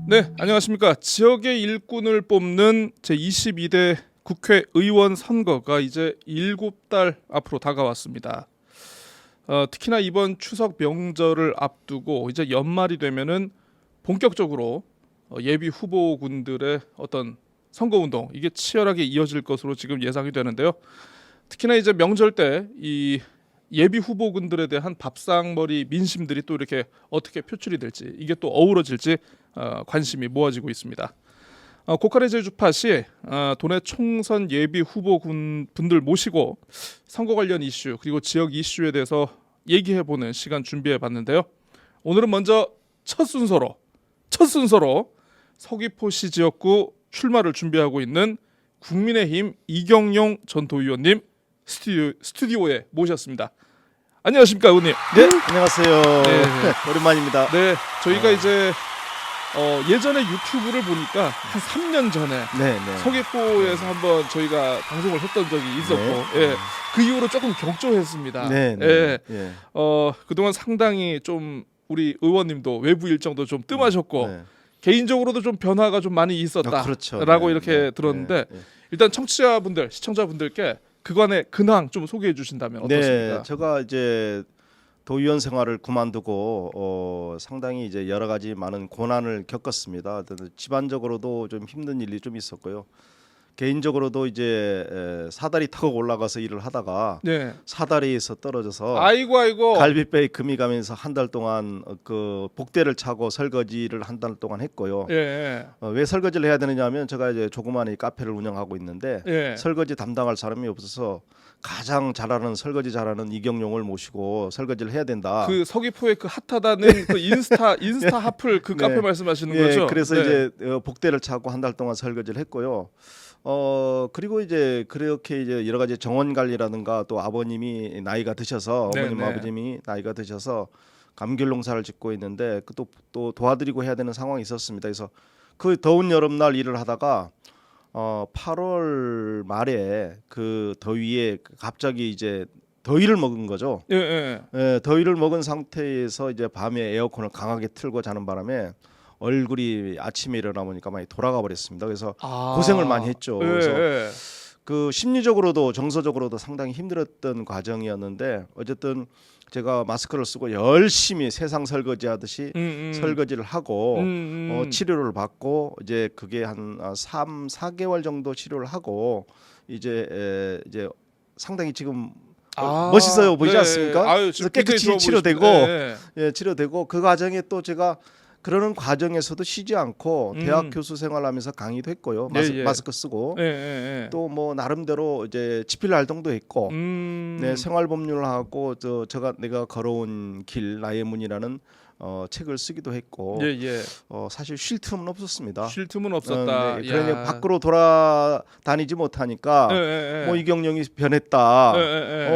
네, 안녕하십니까. 지역의 일꾼을 뽑는 제22대 국회의원 선거가 이제 7달 앞으로 다가왔습니다. 특히나 이번 추석 명절을 앞두고 이제 연말이 되면은 본격적으로 예비 후보군들의 어떤 선거운동 이게 치열하게 이어질 것으로 지금 예상이 되는데요. 특히나 이제 명절 때 이 예비 후보군들에 대한 밥상머리 민심들이 또 이렇게 어떻게 표출이 될지 이게 또 어우러질지 관심이 모아지고 있습니다. 고칼의 제주팟이 도내 총선 예비 후보군 분들 모시고 선거 관련 이슈 그리고 지역 이슈에 대해서 얘기해보는 시간 준비해봤는데요. 오늘은 먼저 첫 순서로 서귀포시 지역구 출마를 준비하고 있는 국민의힘 이경용 전 도의원님 스튜디오에 모셨습니다. 안녕하십니까, 의원님? 네, 안녕하세요. 네. 오랜만입니다. 네, 저희가 이제 예전에 유튜브를 보니까 한 3년 전에 서귀포에서 한번 저희가 방송을 했던 적이 있었고, 예, 그 이후로 조금 격조했습니다. 그동안 상당히 좀 우리 의원님도 외부 일정도 좀 뜸하셨고 개인적으로도 좀 변화가 좀 많이 있었다라고 이렇게 들었는데 일단 청취자분들, 시청자분들께 그간의 근황 좀 소개해 주신다면 어떻습니까? 네, 제가 이제 도의원 생활을 그만두고 상당히 이제 여러 가지 많은 고난을 겪었습니다. 집안적으로도 좀 힘든 일이 좀 있었고요. 개인적으로도 이제 사다리 타고 올라가서 일을 하다가 사다리에서 떨어져서 아이고 갈비뼈에 금이 가면서 한 달 동안 그 복대를 차고 설거지를 한 달 동안 했고요. 왜 설거지를 해야 되느냐면 제가 이제 조그마한 카페를 운영하고 있는데 설거지 담당할 사람이 없어서 가장 잘하는 설거지 잘하는 이경용을 모시고 설거지를 해야 된다. 그 서귀포의 그 핫하다는 그 인스타 하플 그 카페 말씀하시는 거죠? 그래서 이제 복대를 차고 한 달 동안 설거지를 했고요. 그리고 이제 그렇게 이제 여러 가지 정원 관리라든가 또 아버님이 나이가 드셔서 어머님 아버님이 나이가 드셔서 감귤 농사를 짓고 있는데 또 도와드리고 해야 되는 상황이 있었습니다. 그래서 그 더운 여름날 일을 하다가 8월 말에 그 더위에 갑자기 이제 더위를 먹은 거죠. 더위를 먹은 상태에서 이제 밤에 에어컨을 강하게 틀고 자는 바람에 얼굴이 아침에 일어나 보니까 많이 돌아가 버렸습니다. 그래서 고생을 많이 했죠. 그래서 그 심리적으로도 정서적으로도 상당히 힘들었던 과정이었는데 어쨌든 제가 마스크를 쓰고 열심히 세상 설거지 하듯이 설거지를 하고 치료를 받고 이제 그게 한 4개월 정도 치료를 하고 이제 상당히 지금 멋있어요 보이지 않습니까? 그래서 깨끗이 치료되고 치료되고 그 과정에 또 제가 그러는 과정에서도 쉬지 않고 대학 교수 생활하면서 강의도 했고요. 마스크 쓰고 또 뭐 나름대로 이제 집필 활동도 했고 생활 법률을 하고 내가 걸어온 길 나의 문이라는 책을 쓰기도 했고 사실 쉴 틈은 없었습니다. 쉴 틈은 없었다. 그러니 밖으로 돌아다니지 못하니까 뭐 이경영이 변했다.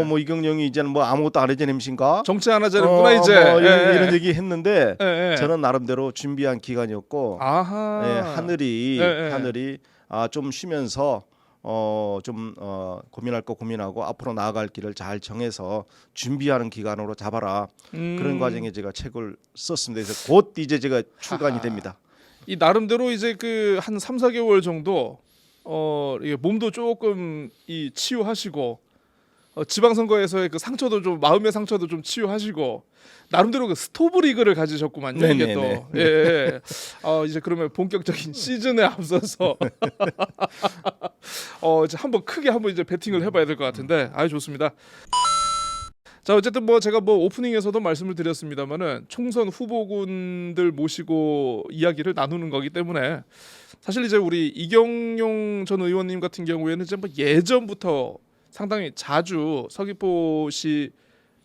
뭐 이경영이 이제는 뭐 아무것도 안 해진 햄신가? 정치 안 하자는구나 이제. 이런 얘기 했는데 저는 나름대로 준비한 기간이었고 하늘이 좀 쉬면서 고민할 거 고민하고 앞으로 나아갈 길을 잘 정해서 준비하는 기간으로 잡아라. 그런 과정에 제가 책을 썼습니다. 그래서 곧 이제 제가 출간이 됩니다. 이 나름대로 이제 그 한 3-4개월 정도 이게 몸도 조금 이 치유하시고 지방선거에서의 그 상처도 좀 마음의 상처도 좀 치유하시고 나름대로 그 스토브 리그를 가지셨구만요. 이게 또 이제 그러면 본격적인 시즌에 앞서서 이제 한번 크게 이제 배팅을 해봐야 될 것 같은데 좋습니다. 자 어쨌든 뭐 제가 뭐 오프닝에서도 말씀을 드렸습니다만은 총선 후보군들 모시고 이야기를 나누는 거기 때문에 사실 이제 우리 이경용 전 의원님 같은 경우에는 이제 뭐 예전부터 상당히 자주 서귀포시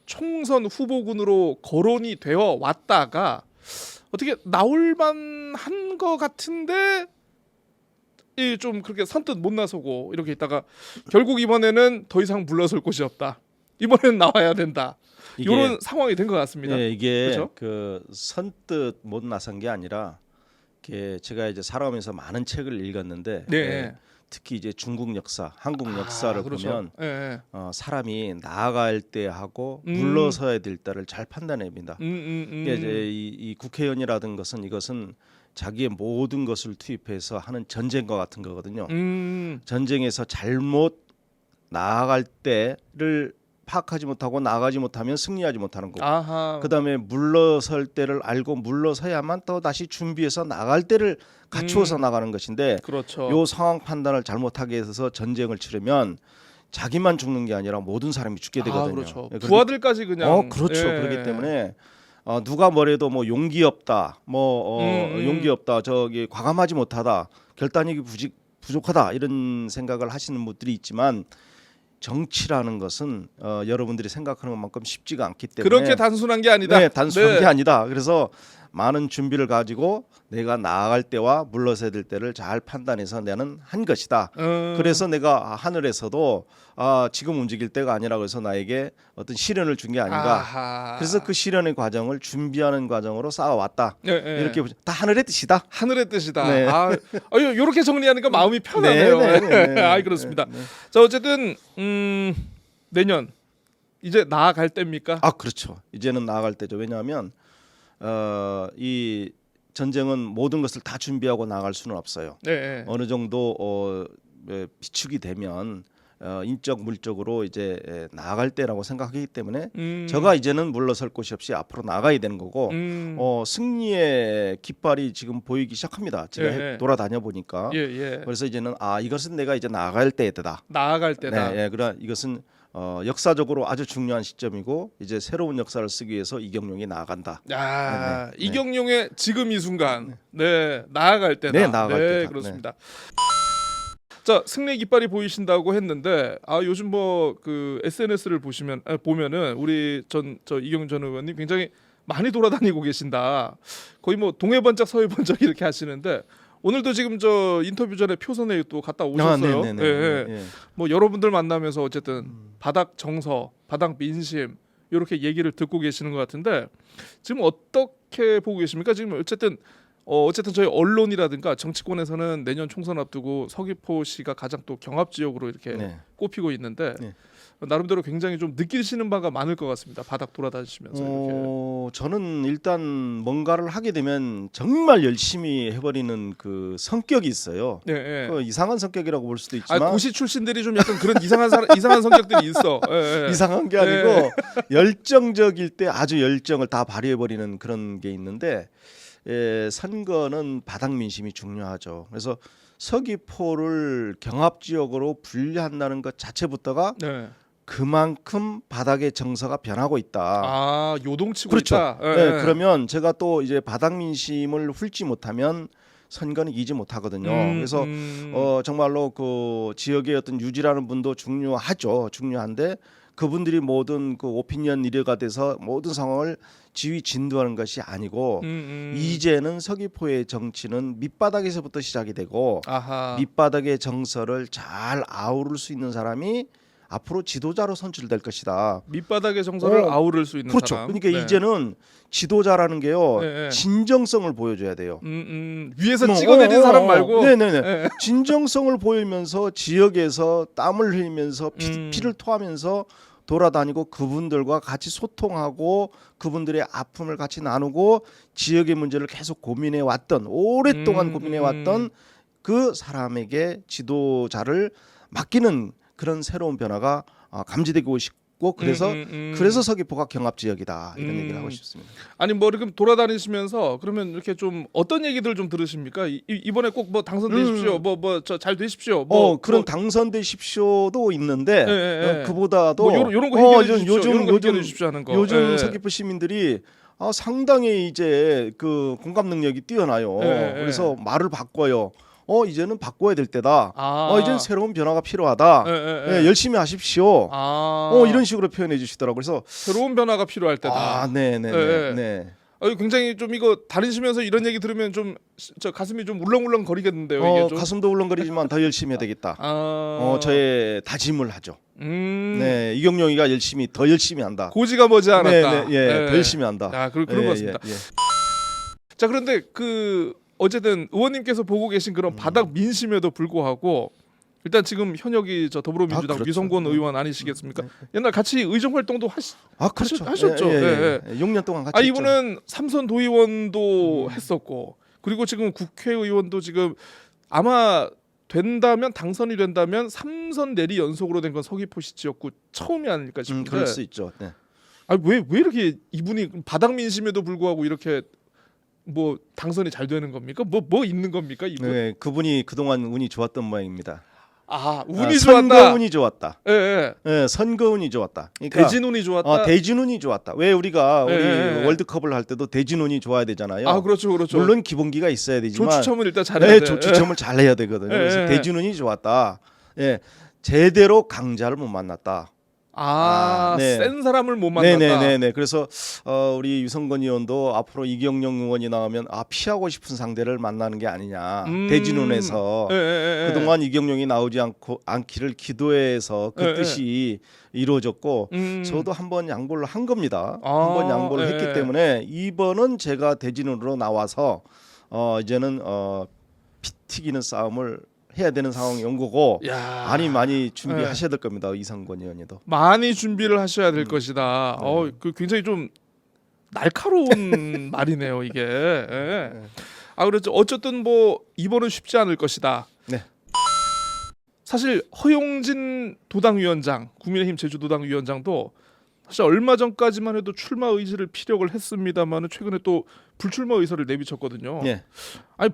총선 후보군으로 거론이 되어 왔다가 어떻게 나올만한 것 같은데 좀 그렇게 선뜻 못 나서고 이렇게 있다가 결국 이번에는 더 이상 물러설 곳이 없다. 이번에는 나와야 된다. 이런 상황이 된 것 같습니다. 이게 그렇죠? 그 선뜻 못 나선 게 아니라 제가 이제 살아오면서 많은 책을 읽었는데 특히 이제 중국 역사, 한국 역사를 보면 사람이 나아갈 때 하고 물러서야 될 때를 잘 판단합니다. 이제 이 국회의원이라든 이것은 자기의 모든 것을 투입해서 하는 전쟁과 같은 거거든요. 전쟁에서 잘못 나아갈 때를 파악하지 못하고 나가지 못하면 승리하지 못하는 거고, 아하. 그다음에 물러설 때를 알고 물러서야만 또 다시 준비해서 나갈 때를 갖추어서 나가는 것인데, 그렇죠. 요 상황 판단을 잘못하게 해서 전쟁을 치르면 자기만 죽는 게 아니라 모든 사람이 죽게 되거든요. 그렇죠. 예, 부하들까지 그냥. 그렇죠. 예. 그렇기 때문에 누가 뭐래도 뭐 용기 없다, 용기 없다, 저기 과감하지 못하다, 결단력이 부족하다 이런 생각을 하시는 분들이 있지만, 정치라는 것은 여러분들이 생각하는 것만큼 쉽지가 않기 때문에 그렇게 단순한 게 아니다. 네, 단순한 네. 게 아니다. 그래서 많은 준비를 가지고 내가 나아갈 때와 물러서야 될 때를 잘 판단해서 나는 한 것이다. 그래서 내가 하늘에서도 지금 움직일 때가 아니라 그래서 나에게 어떤 시련을 준 게 아닌가. 아하. 그래서 그 시련의 과정을 준비하는 과정으로 쌓아왔다. 예, 예. 이렇게 다 하늘의 뜻이다. 하늘의 뜻이다. 네. 요렇게 정리하니까 마음이 편하네요. 아, 그렇습니다. 자, 어쨌든 내년 이제 나아갈 때입니까? 그렇죠. 이제는 나아갈 때죠. 왜냐하면 이 전쟁은 모든 것을 다 준비하고 나갈 수는 없어요. 네. 어느 정도 비축이 되면 인적 물적으로 이제 나아갈 때라고 생각하기 때문에 저가 이제는 물러설 곳이 없이 앞으로 나가야 되는 거고, 승리의 깃발이 지금 보이기 시작합니다. 제가 돌아다녀 보니까. 그래서 이제는 이것은 내가 이제 나아갈 때다. 나아갈 때다. 네, 그러나 이것은 역사적으로 아주 중요한 시점이고, 이제 새로운 역사를 쓰기 위해서 이경룡이 나아간다. 네. 이경룡의 지금 이 순간, 나아갈 때다. 네, 나아갈 때다. 그렇습니다. 자, 승리 깃발이 보이신다고 했는데, 요즘 뭐 그 SNS를 보면은 우리 저 이경룡 전 의원님 굉장히 많이 돌아다니고 계신다. 거의 뭐 동해번쩍 서해번쩍 이렇게 하시는데, 오늘도 지금 저 인터뷰 전에 표선에 또 갔다 오셨어요. 뭐 여러분들 만나면서 어쨌든 바닥 정서, 바닥 민심 이렇게 얘기를 듣고 계시는 것 같은데, 지금 어떻게 보고 계십니까? 지금 어쨌든 저희 언론이라든가 정치권에서는 내년 총선 앞두고 서귀포시가 가장 또 경합 지역으로 이렇게 꼽히고 있는데, 나름대로 굉장히 좀 느끼시는 바가 많을 것 같습니다. 바닥 돌아다니시면서 이렇게. 저는 일단 뭔가를 하게 되면 정말 열심히 해버리는 그 성격이 있어요. 그 이상한 성격이라고 볼 수도 있지만, 고시 출신들이 좀 약간 그런 이상한 성격들이 있어. 이상한 게 아니고 열정적일 때 아주 열정을 다 발휘해버리는 그런 게 있는데, 선거는 바닥 민심이 중요하죠. 그래서 서귀포를 경합 지역으로 분류한다는 것 자체부터가 그만큼 바닥의 정서가 변하고 있다. 요동치고 그렇죠. 있다. 그러면 제가 또 이제 바닥 민심을 훑지 못하면 선거는 이기지 못하거든요. 그래서 정말로 그 지역의 어떤 유지라는 분도 중요하죠. 중요한데 그분들이 모든 그 오피니언 리더가 돼서 모든 상황을 지휘 진도하는 것이 아니고, 이제는 서귀포의 정치는 밑바닥에서부터 시작이 되고, 밑바닥의 정서를 잘 아우를 수 있는 사람이 앞으로 지도자로 선출될 것이다. 밑바닥의 정서를 아우를 수 있는 그렇죠. 사람. 그러니까 이제는 지도자라는 게요, 진정성을 보여줘야 돼요. 위에서 찍어내린 사람 말고. 진정성을 보이면서 지역에서 땀을 흘리면서 피를 토하면서 돌아다니고 그분들과 같이 소통하고 그분들의 아픔을 같이 나누고 지역의 문제를 계속 고민해 왔던, 오랫동안 고민해 왔던 그 사람에게 지도자를 맡기는 그런 새로운 변화가 감지되고 싶고, 그래서 서귀포가 경합 지역이다, 이런 얘기를 하고 싶습니다. 아니 뭐 이렇게 돌아다니시면서 그러면 이렇게 좀 어떤 얘기들 좀 들으십니까? 이번에 꼭 뭐 당선되십시오, 저 잘 되십시오, 그런 당선되십시오도 있는데, 그보다도 뭐 요런 거 해결해 주십시오, 하는 거. 요즘 서귀포 시민들이 상당히 이제 그 공감 능력이 뛰어나요. 그래서 말을 바꿔요. 이제는 바꿔야 될 때다. 이제는 새로운 변화가 필요하다. 열심히 하십시오. 이런 식으로 표현해 주시더라고요. 그래서 새로운 변화가 필요할 때다. 네. 굉장히 좀 이거 다니시면서 이런 얘기 들으면 좀 저 가슴이 좀 울렁울렁 거리겠는데요. 이게 좀. 가슴도 울렁거리지만 더 열심히 해야 되겠다. 저의 다짐을 하죠. 이경룡이가 더 열심히 한다. 고지가 머지않았다. 더 열심히 한다. 그런 것 같습니다. 자, 그런데 어쨌든 의원님께서 보고 계신 그런 바닥 민심에도 불구하고, 일단 지금 현역이 저 더불어민주당 그렇죠. 위성권 의원 아니시겠습니까? 옛날 같이 의정 활동도 그렇죠. 하셨죠. 6년 동안 같이 했죠. 이분은 삼선 도의원도 했었고, 그리고 지금 국회의원도 지금 아마 된다면 당선이 된다면 3선 내리 연속으로 된 건 서귀포시 지역구 처음이 아닐까 싶은데. 그럴 수 있죠. 네. 아니 왜 이렇게 이분이 바닥 민심에도 불구하고 이렇게 뭐 당선이 잘 되는 겁니까? 뭐 있는 겁니까 이분? 네, 그분이 그동안 운이 좋았던 모양입니다. 아 운이 선거 좋았다. 운이 좋았다. 예, 예. 네, 선거 운이 좋았다. 그러니까 대진 운이 좋았다. 대진 운이 좋았다. 왜 우리가 예, 우리 예, 예. 월드컵을 할 때도 대진 운이 좋아야 되잖아요. 아 그렇죠. 물론 기본기가 있어야 되지만 조추첨을 일단 잘해야 네, 돼. 조추첨을 잘 해야 되거든요. 예, 그래서 예. 대진 운이 좋았다. 예, 제대로 강자를 못 만났다. 네. 센 사람을 못 만났다. 네네네네. 그래서 우리 유성건 의원도 앞으로 이경영 의원이 나오면 피하고 싶은 상대를 만나는 게 아니냐. 대진운에서 예, 예, 예. 그동안 이경영이 나오지 않기를 기도해서 그 예, 예. 뜻이 이루어졌고 저도 한번 양보를 한 겁니다. 한번 양보를 예, 했기 예. 때문에 이번은 제가 대진운으로 나와서 이제는 피 튀기는 싸움을 해야 되는 상황이 온 거고 야. 많이 준비하셔야 될 겁니다. 이성건 의원님도. 많이 준비를 하셔야 될 것이다. 네. 그 굉장히 좀 날카로운 말이네요, 이게. 예. 아 그렇죠. 어쨌든 뭐 이번은 쉽지 않을 것이다. 네. 사실 허용진 도당위원장, 국민의힘 제주도당위원장도 사실 얼마 전까지만 해도 출마 의지를 피력을 했습니다만은 최근에 또 불출마 의사를 내비쳤거든요. 네. 아니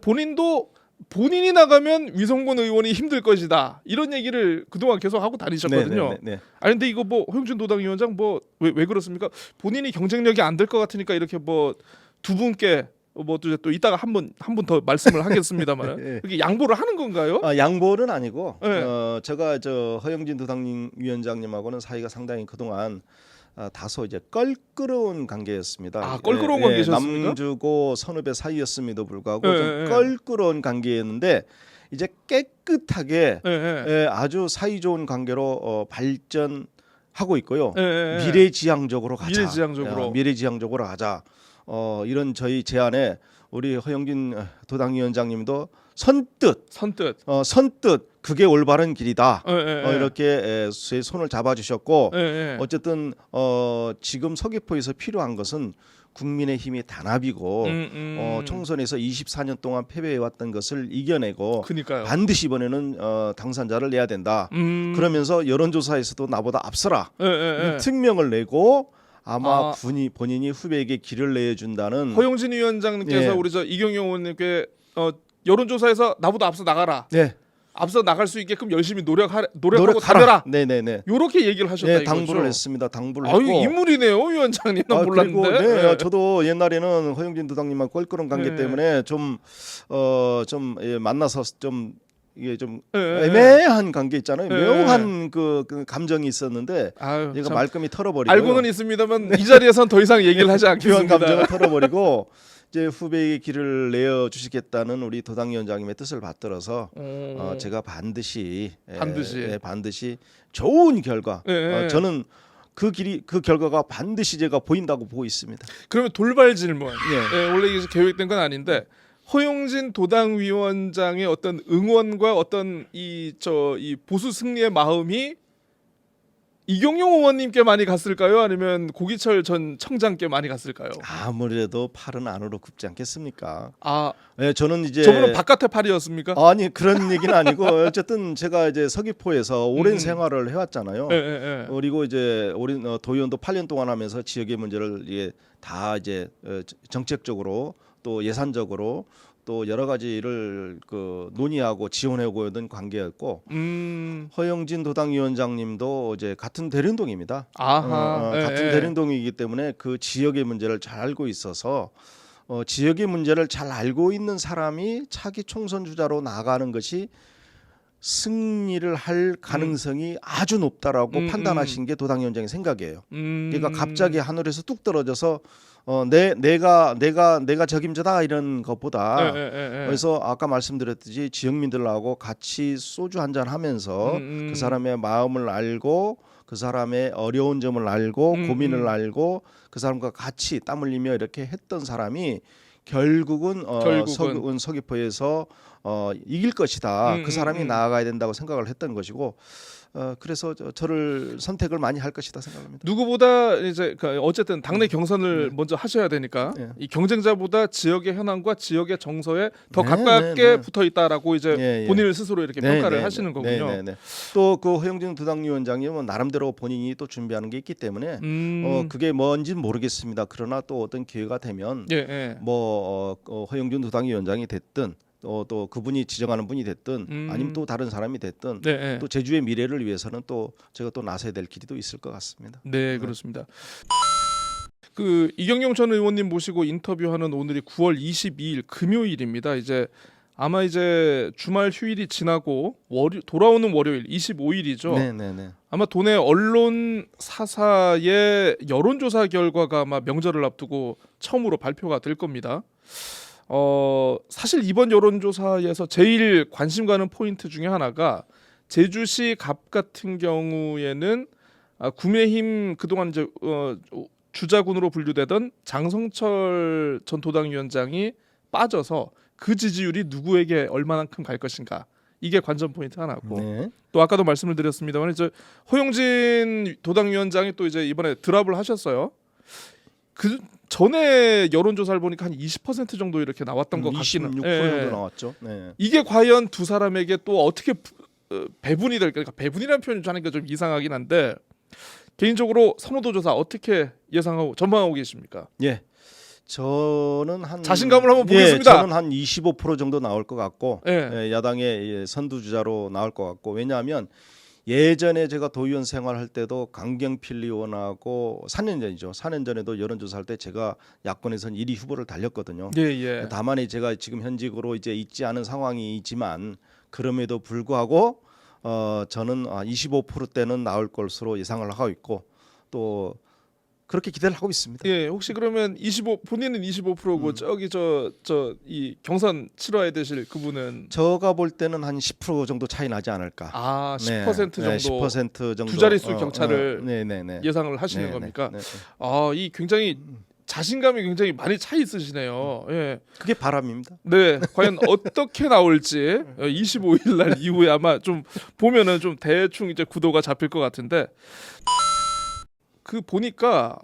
본인이 나가면 위성곤 의원이 힘들 것이다 이런 얘기를 그동안 계속 하고 다니셨거든요. 네. 아니 근데 이거 뭐 허용진 도당위원장 뭐 왜 그렇습니까? 본인이 경쟁력이 안 될 것 같으니까 이렇게 뭐 두 분께 뭐 또 이따가 한 분 더 말씀을 하겠습니다만 네. 이렇게 양보를 하는 건가요? 양보는 아니고 네. 제가 허영진 도당위원장님하고는 사이가 상당히 그동안 다소 이제 껄끄러운 관계였습니다. 껄끄러운 관계셨습니까? 남주고 선후배 사이였음에도 불구하고 예, 좀 예. 껄끄러운 관계였는데 이제 깨끗하게 예, 예. 아주 사이 좋은 관계로 발전하고 있고요. 예, 예. 미래지향적으로 가자. 미래지향적으로. 미래지향적으로 가자. 이런 저희 제안에 우리 허영진 도당위원장님도 선뜻 그게 올바른 길이다. 예, 예. 이렇게 제 손을 잡아주셨고 예, 예. 어쨌든 지금 서귀포에서 필요한 것은 국민의 힘이 단합이고 총선에서 24년 동안 패배해왔던 것을 이겨내고 그니까요. 반드시 이번에는 당선자를 내야 된다. 그러면서 여론조사에서도 나보다 앞서라. 예, 예, 예. 특명을 내고 아마 본인이 후배에게 길을 내준다는 허용진 위원장님께서 예. 우리 이경영 의원님께 여론조사에서 나보다 앞서 나가라. 네. 앞서 나갈 수 있게끔 열심히 노력하고 노력하라. 달려라. 네네네. 요렇게 얘기를 하셨다 네, 이거죠. 당부를 했습니다. 당부를 아유 했고. 인물이네요 위원장님. 나 몰랐는데. 그리고 네, 예. 저도 옛날에는 허영진 도당님만 껄끄러운 관계 네. 때문에 좀 만나서 좀 이게 좀 예, 예. 애매한 관계 있잖아요. 예. 묘한 그 감정이 있었는데 아유, 얘가 참. 말끔히 털어버리고 알고는 있습니다만 이 자리에선 더 이상 얘기를 하지 묘한 않겠습니다. 감정을 털어버리고 이제 후배에게 길을 내어 주시겠다는 우리 도당위원장님의 뜻을 받들어서 제가 반드시 좋은 결과 예. 저는 그 결과가 반드시 제가 보인다고 보고 있습니다. 그러면 돌발 질문. 예. 예, 원래 이게 계획된 건 아닌데 허용진 도당위원장의 어떤 응원과 어떤 이 보수 승리의 마음이 이경용 의원님께 많이 갔을까요? 아니면 고기철 전 청장께 많이 갔을까요? 아무래도 팔은 안으로 굽지 않겠습니까? 아, 네, 저는 이제 저분은 바깥의 팔이었습니까? 아니 그런 얘기는 아니고 어쨌든 제가 이제 서귀포에서 오랜 생활을 해왔잖아요. 예. 그리고 이제 우리 도의원도 8년 동안 하면서 지역의 문제를 다 이제 정책적으로 또 예산적으로 또 여러 가지를 논의하고 지원하고 있는 관계였고 허영진 도당위원장님도 이제 같은 대륜동입니다. 아하, 같은 대륜동이기 때문에 그 지역의 문제를 잘 알고 있어서 지역의 문제를 잘 알고 있는 사람이 차기 총선 주자로 나가는 것이 승리를 할 가능성이 아주 높다라고 판단하신 게 도당위원장의 생각이에요. 그러니까 갑자기 하늘에서 뚝 떨어져서 내가 적임자다 이런 것보다 그래서 아까 말씀드렸듯이 지역민들하고 같이 소주 한잔 하면서 그 사람의 마음을 알고 그 사람의 어려운 점을 알고 고민을 알고 그 사람과 같이 땀 흘리며 이렇게 했던 사람이 결국은 서귀포에서 이길 것이다. 그 사람이 음. 나아가야 된다고 생각을 했던 것이고 그래서 저를 선택을 많이 할 것이다 생각합니다. 누구보다 이제 어쨌든 당내 경선을 먼저 하셔야 되니까 네. 이 경쟁자보다 지역의 현안과 지역의 정서에 더 네, 가깝게 네, 네. 붙어 있다라고 이제 예, 예. 본인을 스스로 이렇게 네, 평가를 네, 하시는 네. 거군요. 네, 네, 네. 또 그 허영진 두당위원장이 나름대로 본인이 또 준비하는 게 있기 때문에 그게 뭔지는 모르겠습니다. 그러나 또 어떤 기회가 되면 예, 예. 허영준 두당위원장이 됐든 또 그분이 지정하는 분이 됐든 아니면 또 다른 사람이 됐든 네, 예. 또 제주의 미래를 위해서는 또 제가 또 나서야 될 길이도 있을 것 같습니다. 네, 그렇습니다. 그 이경영 전 의원님 모시고 인터뷰하는 오늘이 9월 22일 금요일입니다. 이제 아마 이제 주말 휴일이 지나고 돌아오는 월요일 25일이죠. 네, 네, 네. 아마 도내 언론 사사의 여론조사 결과가 아마 명절을 앞두고 처음으로 발표가 될 겁니다. 사실 이번 여론조사에서 제일 관심 가는 포인트 중에 하나가 제주시 갑 같은 경우에는 국민의힘 그동안 이제 주자군으로 분류되던 장성철 전 도당위원장이 빠져서 그 지지율이 누구에게 얼마만큼 갈 것인가, 이게 관전 포인트 하나고, 네. 또 아까도 말씀을 드렸습니다만 이제 허용진 도당위원장이 또 이제 이번에 드랍을 하셨어요. 그 전에 여론조사를 보니까 한 20% 정도 이렇게 나왔던 것 같기는. 26% 예. 정도 나왔죠. 네. 이게 과연 두 사람에게 또 어떻게 배분이 될까? 그러니까 배분이라는 표현이 하니까 좀 이상하긴 한데, 개인적으로 선호도 조사 어떻게 예상하고 전망하고 계십니까? 예. 저는 한 자신감을 한번 보겠습니다. 저는 한 25% 정도 나올 것 같고 예. 야당의 선두주자로 나올 것 같고, 왜냐하면 예전에 제가 도의원 생활할 때도 강경필 의원하고 4년 전이죠. 4년 전에도 여론조사할 때 제가 야권에서는 1위 후보를 달렸거든요. 예, 예. 다만 제가 지금 현직으로 이제 있지 않은 상황이지만 그럼에도 불구하고 저는 25%대는 나올 것으로 예상을 하고 있고 또 그렇게 기대를 하고 있습니다. 예, 혹시 그러면 본인은 25%고 저기 이 경선 치러야 되실 그분은 제가 볼 때는 한 10% 정도 차이 나지 않을까. 10% 네, 정도 10% 정도 두 자릿수 격차를 네. 예상을 하시는 겁니까? 네. 이 굉장히 자신감이 굉장히 많이 차 있으시네요. 예. 그게 바람입니다. 네, 과연 어떻게 나올지 25일 날 이후에 아마 좀 보면은 좀 대충 이제 구도가 잡힐 것 같은데, 그 보니까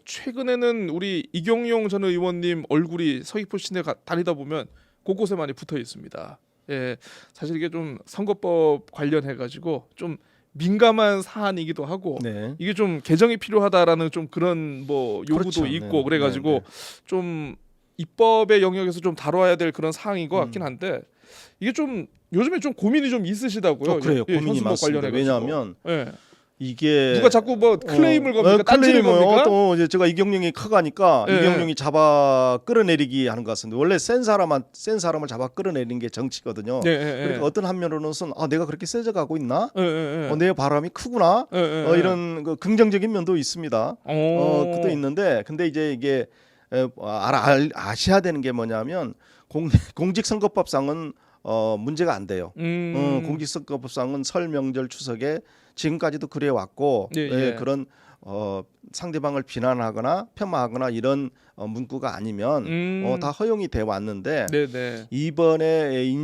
최근에는 우리 이경용 전 의원님 얼굴이 서귀포 시내 다니다 보면 곳곳에 많이 붙어 있습니다. 예, 사실 이게 좀 선거법 관련해 가지고 좀 민감한 사안이기도 하고 네. 이게 좀 개정이 필요하다라는 좀 그런 뭐 요구도 그렇죠. 있고 네. 그래가지고 네. 좀 입법의 영역에서 좀 다뤄야 될 그런 사항인 것 같긴 한데, 이게 좀 요즘에 좀 고민이 좀 있으시다고요. 그래요. 예, 고민이 현수막 많습니다. 관련해가지고. 왜냐하면 예. 이게 누가 자꾸 뭐 클레임을 겁니까? 딴지를 클레임을 겁니까? 또 이제 제가 이경영이 커가니까 예. 이경영이 잡아 끌어내리기 하는 것 같습니다. 원래 센 사람을 잡아 끌어내리는 게 정치거든요. 예, 예, 그러니까 예. 어떤 한면으로는 내가 그렇게 세져 가고 있나? 예, 예, 예. 내 바람이 크구나. 예, 예, 예. 이런 그 긍정적인 면도 있습니다. 그것도 있는데, 근데 이제 이게 아셔야 되는 게 뭐냐면 공직선거법상은 문제가 안 돼요. 공직선거법상은 설 명절 추석에 지금까지도 그래 왔고, 예. 그런 상대방을 비난하거나 폄하하거나 이런 문구가 아니면 다 허용이 돼 왔는데, 네네. 이번에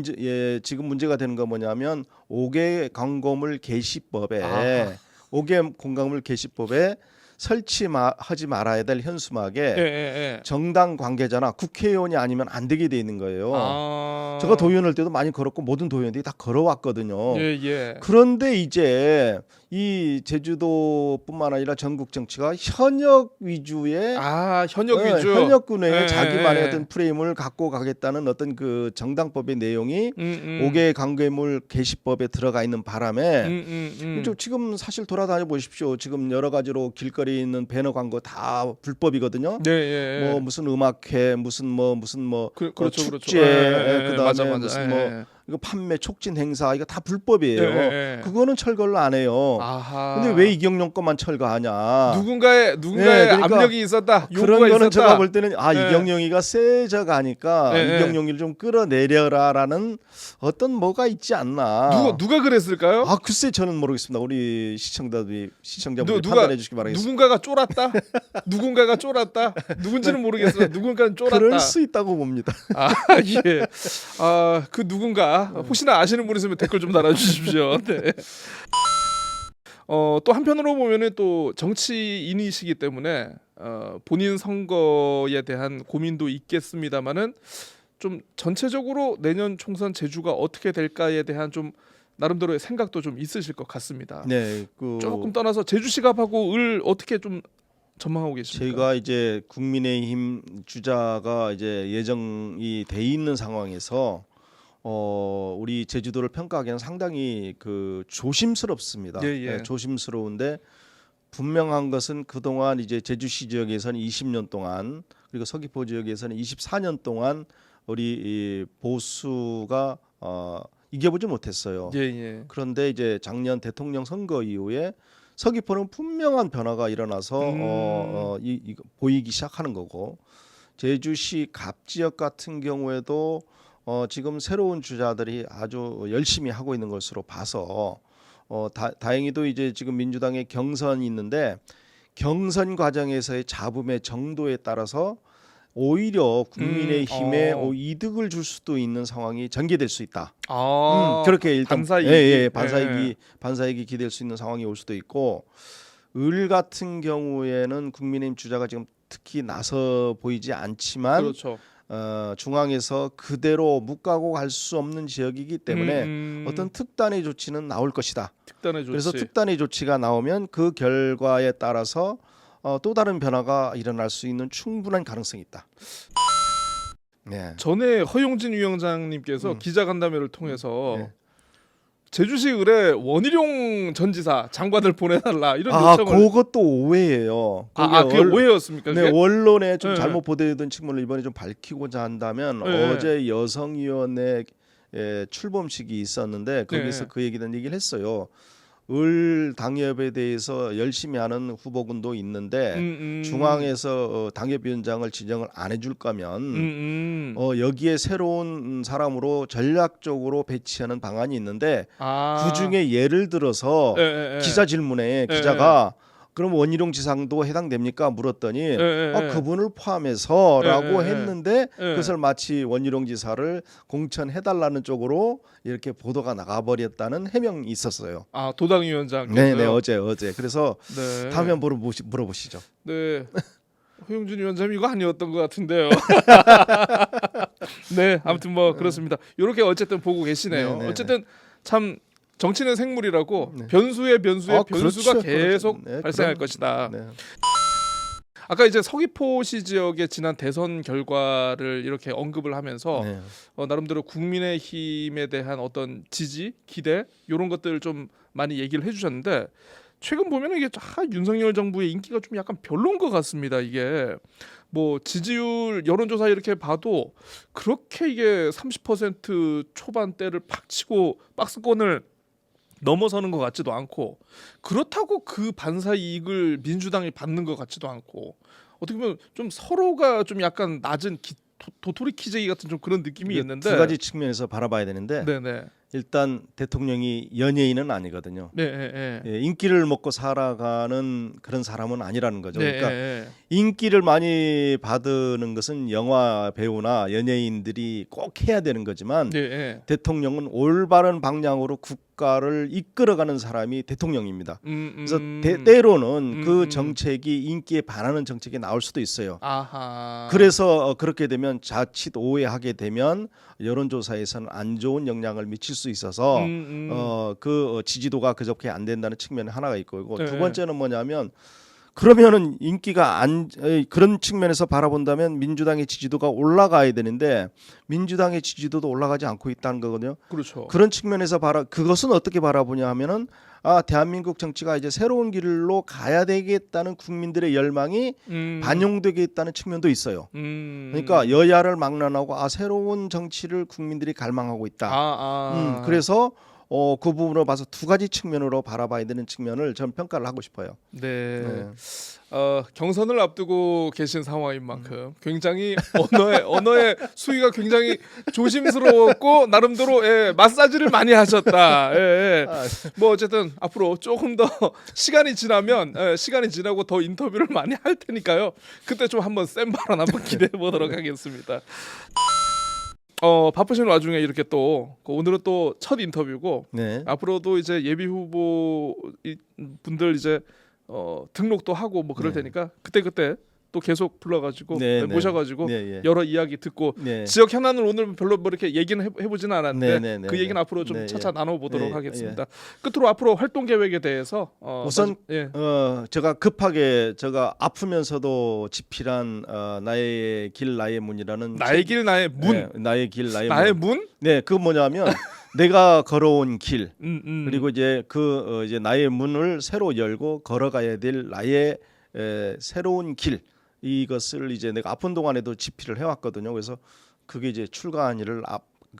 지금 문제가 되는 건 뭐냐면 5개 광고물 게시법에 아하. 5개 공감물 게시법에 설치하지 말아야 될 현수막에 예. 정당 관계자나 국회의원이 아니면 안 되게 돼 있는 거예요. 제가 도의원 할 때도 많이 걸었고 모든 도의원들이 다 걸어왔거든요. 예. 그런데 이제 이 제주도뿐만 아니라 전국 정치가 현역 위주의 현역 위주. 현역군의 예, 자기만의 예. 어떤 프레임을 갖고 가겠다는 어떤 그 정당법의 내용이 5개 관계물 게시법에 들어가 있는 바람에 지금 사실 돌아다녀 보십시오. 지금 여러 가지로 길거리에 있는 배너 광고 다 불법이거든요. 네. 뭐 무슨 음악회, 무슨 뭐 그렇죠. 축제, 예, 그다음에 맞아. 무슨 예. 이거 판매 촉진 행사 이거 다 불법이에요. 예. 그거는 철거를 안 해요. 아하. 근데 왜 이경영 것만 철거하냐? 누군가의 그러니까 압력이 있었다. 그런 요구가 거는 있었다. 제가 볼 때는 예. 이경영이가 세져가니까 예. 이경영이를 좀 끌어내려라라는 어떤 뭐가 있지 않나. 누가 그랬을까요? 글쎄 저는 모르겠습니다. 우리 시청자분이 누가 판단해 주시기 바라겠습니다. 누군가가 쫄았다. 누군가가 쫄았다. 누군지는 모르겠어요. 누군가는 쫄았다. 그럴 수 있다고 봅니다. 예. 그 누군가 혹시나 아시는 분 있으면 댓글 좀 달아주십시오. 네. 또 한편으로 보면은 또 정치인이시기 때문에 본인 선거에 대한 고민도 있겠습니다만은 좀 전체적으로 내년 총선 제주가 어떻게 될까에 대한 좀 나름대로의 생각도 좀 있으실 것 같습니다. 네, 조금 떠나서 제주시갑하고 을 어떻게 좀 전망하고 계십니까? 제가 이제 국민의힘 주자가 이제 예정이 돼 있는 상황에서 우리 제주도를 평가하기에는 상당히 조심스럽습니다. 예. 네, 조심스러운데 분명한 것은 그동안 이제 제주시 지역에서는 20년 동안 그리고 서귀포 지역에서는 24년 동안 우리 이 보수가 이겨보지 못했어요. 예. 그런데 이제 작년 대통령 선거 이후에 서귀포는 분명한 변화가 일어나서 이거 보이기 시작하는 거고 제주시 갑 지역 같은 경우에도 지금 새로운 주자들이 아주 열심히 하고 있는 것으로 봐서 다행히도 이제 지금 민주당의 경선이 있는데 경선 과정에서의 잡음의 정도에 따라서 오히려 국민의힘에 이득을 줄 수도 있는 상황이 전개될 수 있다. 그렇게 일단 반사이익이 기대될 수 있는 상황이 올 수도 있고 을 같은 경우에는 국민의힘 주자가 지금 특히 나서 보이지 않지만 그렇죠. 중앙에서 그대로 묵가고 갈 수 없는 지역이기 때문에 어떤 특단의 조치는 나올 것이다. 특단의 조치. 그래서 특단의 조치가 나오면 그 결과에 따라서 또 다른 변화가 일어날 수 있는 충분한 가능성이 있다. 네. 전에 허용진 위원장님께서 기자간담회를 통해서 네. 제주시 을에 원희룡 전 지사 장관을 보내달라 이런 요청을. 그것도 오해예요. 그게 오해였습니까? 네, 언론에 좀 네. 잘못 보도된 측면을 이번에 좀 밝히고자 한다면 네. 어제 여성위원회 출범식이 있었는데 거기서 네. 그 얘기를 했어요. 을 당협에 대해서 열심히 하는 후보군도 있는데 중앙에서 당협위원장을 지정을 안 해줄 거면 여기에 새로운 사람으로 전략적으로 배치하는 방안이 있는데 그 중에 예를 들어서 기자 질문에 기자가 그럼 원희룡 지사도 해당됩니까? 물었더니 그분을 포함해서라고 했는데 그것을 마치 원희룡 지사를 공천해달라는 쪽으로 이렇게 보도가 나가버렸다는 해명이 있었어요. 도당위원장께서요. 네, 어제. 그래서 네. 다음에 물어보시죠. 네. 허용준 위원장님 이거 아니었던 것 같은데요. 네, 아무튼 뭐 그렇습니다. 이렇게 어쨌든 보고 계시네요. 네. 어쨌든 참 정치는 생물이라고 네. 변수의 변수가 그렇죠. 계속 네, 발생할 것이다. 네. 아까 이제 서귀포시 지역의 지난 대선 결과를 이렇게 언급을 하면서 네. 나름대로 국민의힘에 대한 어떤 지지, 기대 이런 것들을 좀 많이 얘기를 해주셨는데 최근 보면 이게 윤석열 정부의 인기가 좀 약간 별로인 것 같습니다. 이게 뭐 지지율 여론조사 이렇게 봐도 그렇게 이게 30% 초반대를 팍 치고 박스권을 넘어서는 것 같지도 않고 그렇다고 그 반사 이익을 민주당이 받는 것 같지도 않고 어떻게 보면 좀 서로가 좀 약간 낮은 도토리 키재기 같은 좀 그런 느낌이 있는데 두 가지 측면에서 바라봐야 되는데 네네. 일단 대통령이 연예인은 아니거든요. 네. 인기를 먹고 살아가는 그런 사람은 아니라는 거죠. 네. 그러니까 인기를 많이 받는 것은 영화 배우나 연예인들이 꼭 해야 되는 거지만 네. 대통령은 올바른 방향으로 국가를 이끌어가는 사람이 대통령입니다. 그래서 때로는 그 정책이 인기에 반하는 정책이 나올 수도 있어요. 아하. 그래서 그렇게 되면 자칫 오해하게 되면 여론조사에서는 안 좋은 영향을 미칠 수 있어서 그 지지도가 그저께 안 된다는 측면이 하나가 있고 네. 두 번째는 뭐냐면 그러면은 인기가 그런 측면에서 바라본다면 민주당의 지지도가 올라가야 되는데 민주당의 지지도도 올라가지 않고 있다는 거거든요. 그렇죠. 그런 측면에서 그것은 어떻게 바라보냐 하면은 대한민국 정치가 이제 새로운 길로 가야 되겠다는 국민들의 열망이 반영되겠다는 측면도 있어요. 그러니까 여야를 막론하고 새로운 정치를 국민들이 갈망하고 있다. 그래서 그 부분으로 봐서 두 가지 측면으로 바라봐야 되는 측면을 저는 평가를 하고 싶어요. 네. 경선을 앞두고 계신 상황인 만큼 굉장히 언어의 수위가 굉장히 조심스러웠고 나름대로 마사지를 많이 하셨다. 뭐 어쨌든 앞으로 조금 더 시간이 지나고 더 인터뷰를 많이 할 테니까요. 그때 좀 한번 센 발언 한번 기대해 보도록 하겠습니다. 바쁘신 와중에 이렇게 또 오늘은 또 첫 인터뷰고 네. 앞으로도 이제 예비 후보 분들 이제 등록도 하고 뭐 그럴 테니까 그때 또 계속 불러가지고 모셔가지고 여러 이야기 듣고 지역 현안을 오늘 별로 뭐 이렇게 얘기는 해보지는 않았는데 그 얘기는 앞으로 좀 차차 나눠보도록 하겠습니다. 끝으로 앞으로 활동 계획에 대해서 우선 제가 급하게 아프면서도 집필한 나의 길 나의 문이라는 나의 길 나의 문 나의 길 나의 문? 네, 그 뭐냐면 내가 걸어온 길 그리고 이제 이제 나의 문을 새로 열고 걸어가야 될 나의 새로운 길 이것을 이제 내가 아픈 동안에도 집필을 해왔거든요. 그래서 그게 이제 출간일을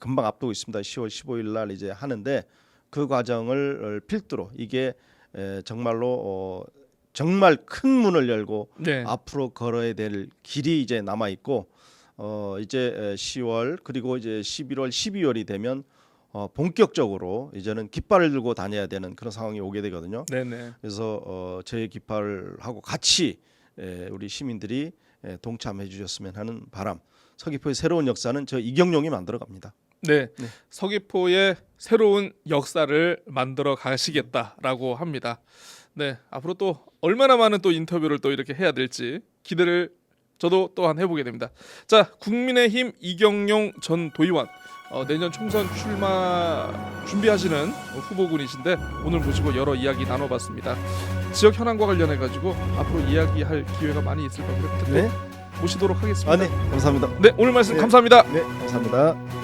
금방 앞두고 있습니다. 10월 15일 날 이제 하는데 그 과정을 필두로 이게 정말로 정말 큰 문을 열고 앞으로 걸어야 될 길이 이제 남아 있고 이제 10월 그리고 이제 11월, 12월이 되면 본격적으로 이제는 깃발을 들고 다녀야 되는 그런 상황이 오게 되거든요. 그래서 제 깃발하고 같이 우리 시민들이 동참해 주셨으면 하는 바람. 서귀포의 새로운 역사는 저 이경용이 만들어 갑니다. 네. 서귀포의 새로운 역사를 만들어 가시겠다라고 합니다. 네, 앞으로 또 얼마나 많은 또 인터뷰를 또 이렇게 해야 될지 기대를 저도 또한 해보게 됩니다. 자, 국민의힘 이경용 전 도의원 내년 총선 출마 준비하시는 후보군이신데 오늘 모시고 여러 이야기 나눠봤습니다. 지역 현안과 관련해 가지고 앞으로 이야기할 기회가 많이 있을 겁니다. 모시도록 하겠습니다. 네, 감사합니다. 네, 오늘 말씀 감사합니다. 네, 감사합니다.